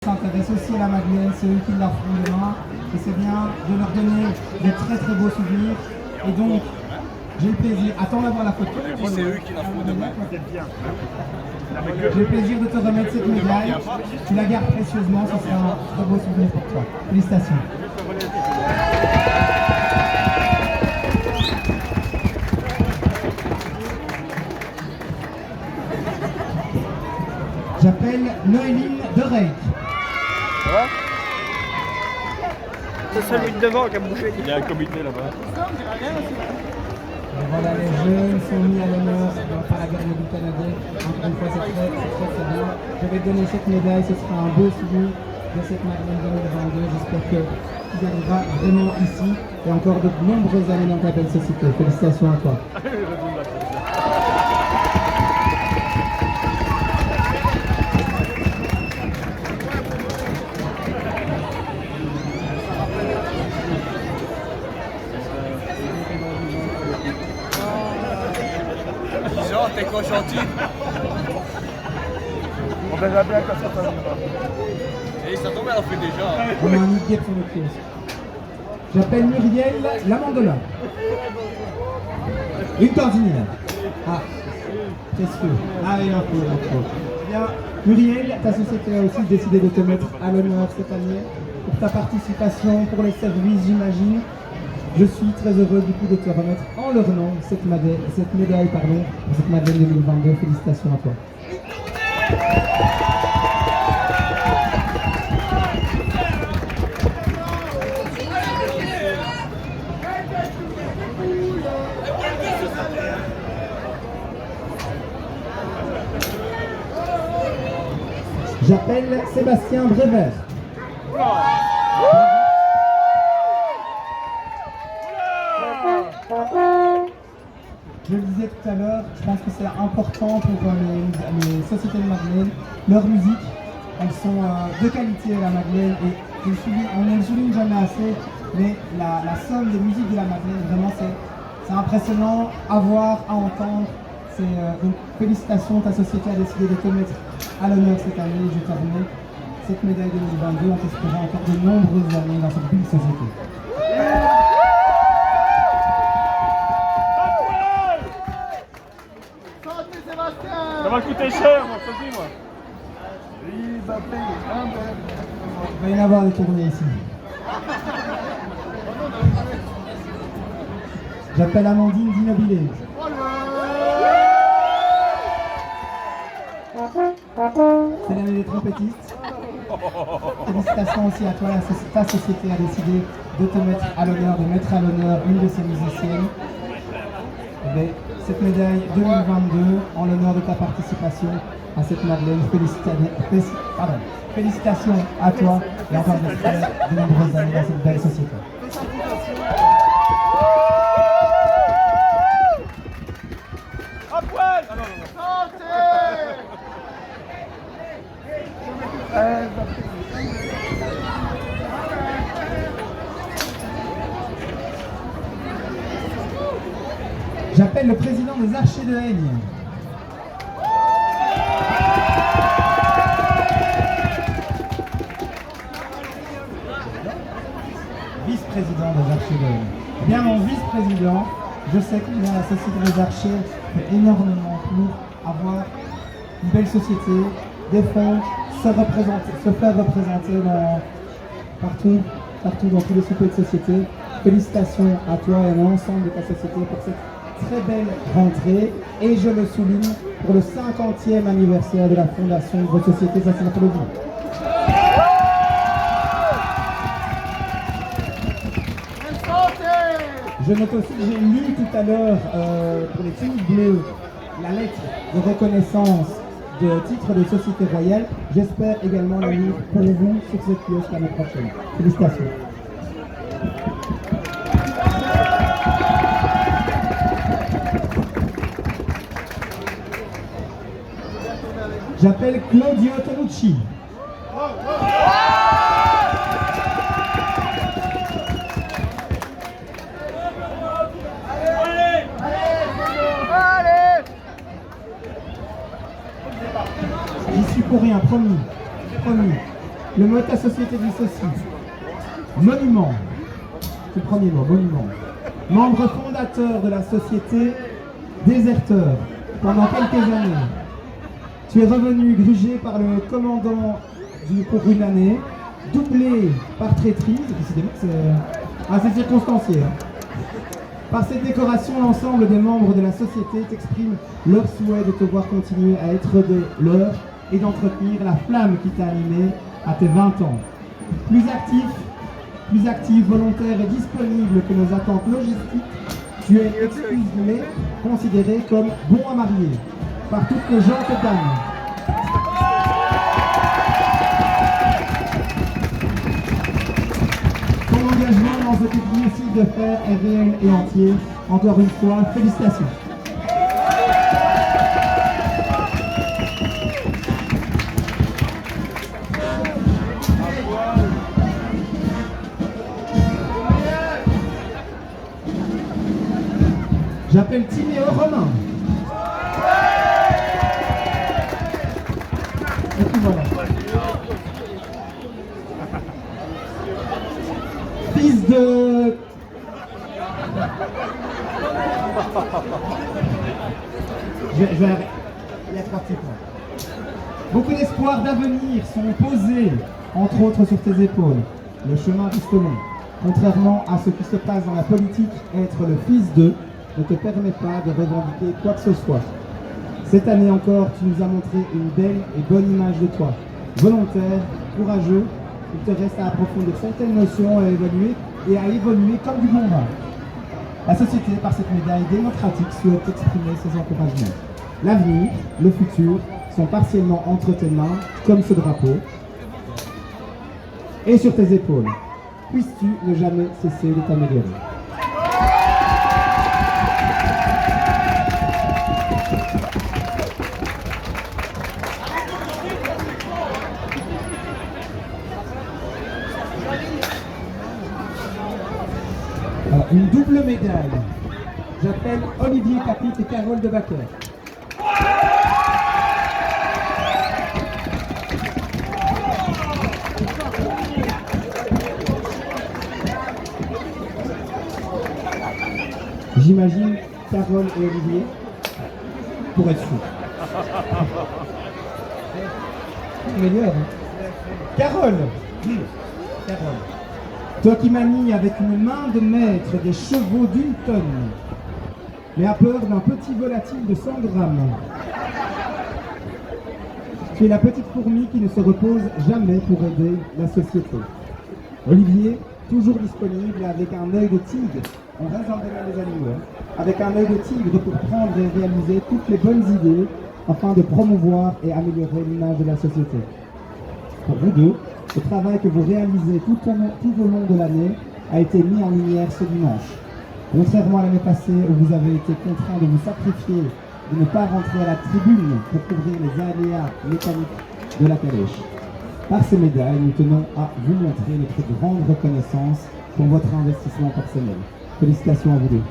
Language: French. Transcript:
S'intéressent aussi à la Madeleine, c'est eux qui la feront demain et c'est bien de leur donner de très très beaux souvenirs. Et donc, j'ai le plaisir, attends d'avoir la photo. C'est eux qui la feront demain. J'ai le plaisir de te remettre cette médaille. Tu la gardes précieusement, ce sera un très beau souvenir pour toi. Félicitations. J'appelle Noéline de Reyck. C'est celui de devant qui a bougé. Il y a un comité là-bas. Et voilà, les jeunes sont mis à l'honneur par la garde du Canada. Encore une fois, c'est très bien. Je vais te donner cette médaille, ce sera un beau souvenir de cette Madeleine 2022. J'espère que tu gagneras vraiment ici et encore de nombreuses années dans ta belle société. Félicitations à toi. T'es quoi gentil? On verra bien quand ça tombera. Et ça tombe, elle en fait déjà. On a un idée pour le pièce. J'appelle Muriel Lamandola. Une cantinière. Ah, qu'est-ce que... Ah, il en faut. Bien, Muriel, ta société a aussi décidé de te mettre à l'honneur cette année pour ta participation, pour les services, j'imagine. Je suis très heureux du coup de te remettre en leur nom cette médaille, pour cette Madeleine 2022. Félicitations à toi. J'appelle Sébastien Brévert. Je le disais tout à l'heure, je pense que c'est important pour les sociétés de Madeleine. Leurs musiques, elles sont de qualité à la Madeleine et on ne le souligne jamais assez, mais la somme des musiques de la Madeleine, vraiment c'est impressionnant à voir, à entendre. Donc félicitations, ta société a décidé de te mettre à l'honneur cette année. Je te remets cette médaille 2022 en t'espérant encore de nombreuses années dans cette belle société. Ça va coûter cher, moi, ça dit, moi. Il va y en avoir des tournées ici. J'appelle Amandine Dinobilé. C'est l'année des trompettistes. Félicitations aussi à toi, ta société a décidé de te mettre à l'honneur, de mettre à l'honneur une de ses musiciennes. Cette médaille 2022 en l'honneur de ta participation à cette Madeleine. Félicitations à toi et encore j'espère de nombreuses années dans cette belle société. À poil. J'appelle le président des Archers de Aigne. Vice-président des Archers de Aigne. Eh bien, mon vice-président, je sais que la Société des Archers fait énormément pour avoir une belle société, des fonds, se faire représenter partout dans tous les soupers de société. Félicitations à toi et à l'ensemble de ta société pour cette très belle rentrée et je le souligne pour le 50e anniversaire de la fondation de votre société. Ça c'est pour le vous. Je note aussi que j'ai lu tout à l'heure pour les Tulips Bleues la lettre de reconnaissance de titre de Société Royale. J'espère également la lire pour vous sur cette kiosque l'année prochaine. Félicitations. J'appelle Claudio Tonucci. J'y suis pour rien, promis. Le mot de ta société dit ceci. Monument. C'est le premier mot, monument. Membre fondateur de la société, déserteur pendant quelques années. Tu es revenu grugé par le commandant pour une année, doublé par traîtrise, décidément c'est assez circonstancié. Par cette décoration, l'ensemble des membres de la société t'expriment leur souhait de te voir continuer à être de leur et d'entretenir la flamme qui t'a animé à tes 20 ans. Plus actif, volontaire et disponible que nos attentes logistiques, tu es, excuse-les, considéré comme bon à marier par toutes les gens que t'aiment. Ton engagement dans ce que tu décides de faire est réel et entier. Encore une fois, félicitations. J'appelle Timéo Romain. Et puis voilà. Fils de... Je vais arrêter. Il y a 3 petits points. Beaucoup d'espoirs d'avenir sont posés, entre autres sur tes épaules. Le chemin reste long. Contrairement à ce qui se passe dans la politique, être le fils de ne te permet pas de revendiquer quoi que ce soit. Cette année encore, tu nous as montré une belle et bonne image de toi. Volontaire, courageux, il te reste à approfondir certaines notions et à évoluer comme du bon vin. La société, par cette médaille démocratique, souhaite exprimer ses encouragements. L'avenir, le futur, sont partiellement entre tes mains, comme ce drapeau, et sur tes épaules. Puisses-tu ne jamais cesser de t'améliorer. Alors, une double médaille. J'appelle Olivier Capit et Carole Debacker. J'imagine Carole et Olivier pour être sûr. Meilleur, hein. Carole. Carole. Toi qui manies avec une main de maître des chevaux d'1 tonne, mais à peur d'un petit volatile de 100 grammes. Tu es la petite fourmi qui ne se repose jamais pour aider la société. Olivier, toujours disponible avec un œil de tigre, on reste dans le domaine des animaux, hein, avec un œil de tigre pour prendre et réaliser toutes les bonnes idées afin de promouvoir et améliorer l'image de la société. Pour vous deux, le travail que vous réalisez tout au long de l'année a été mis en lumière ce dimanche. Contrairement à l'année passée où vous avez été contraint de vous sacrifier, de ne pas rentrer à la tribune pour couvrir les aléas mécaniques de la calèche. Par ces médailles, nous tenons à vous montrer notre grande reconnaissance pour votre investissement personnel. Félicitations à vous deux.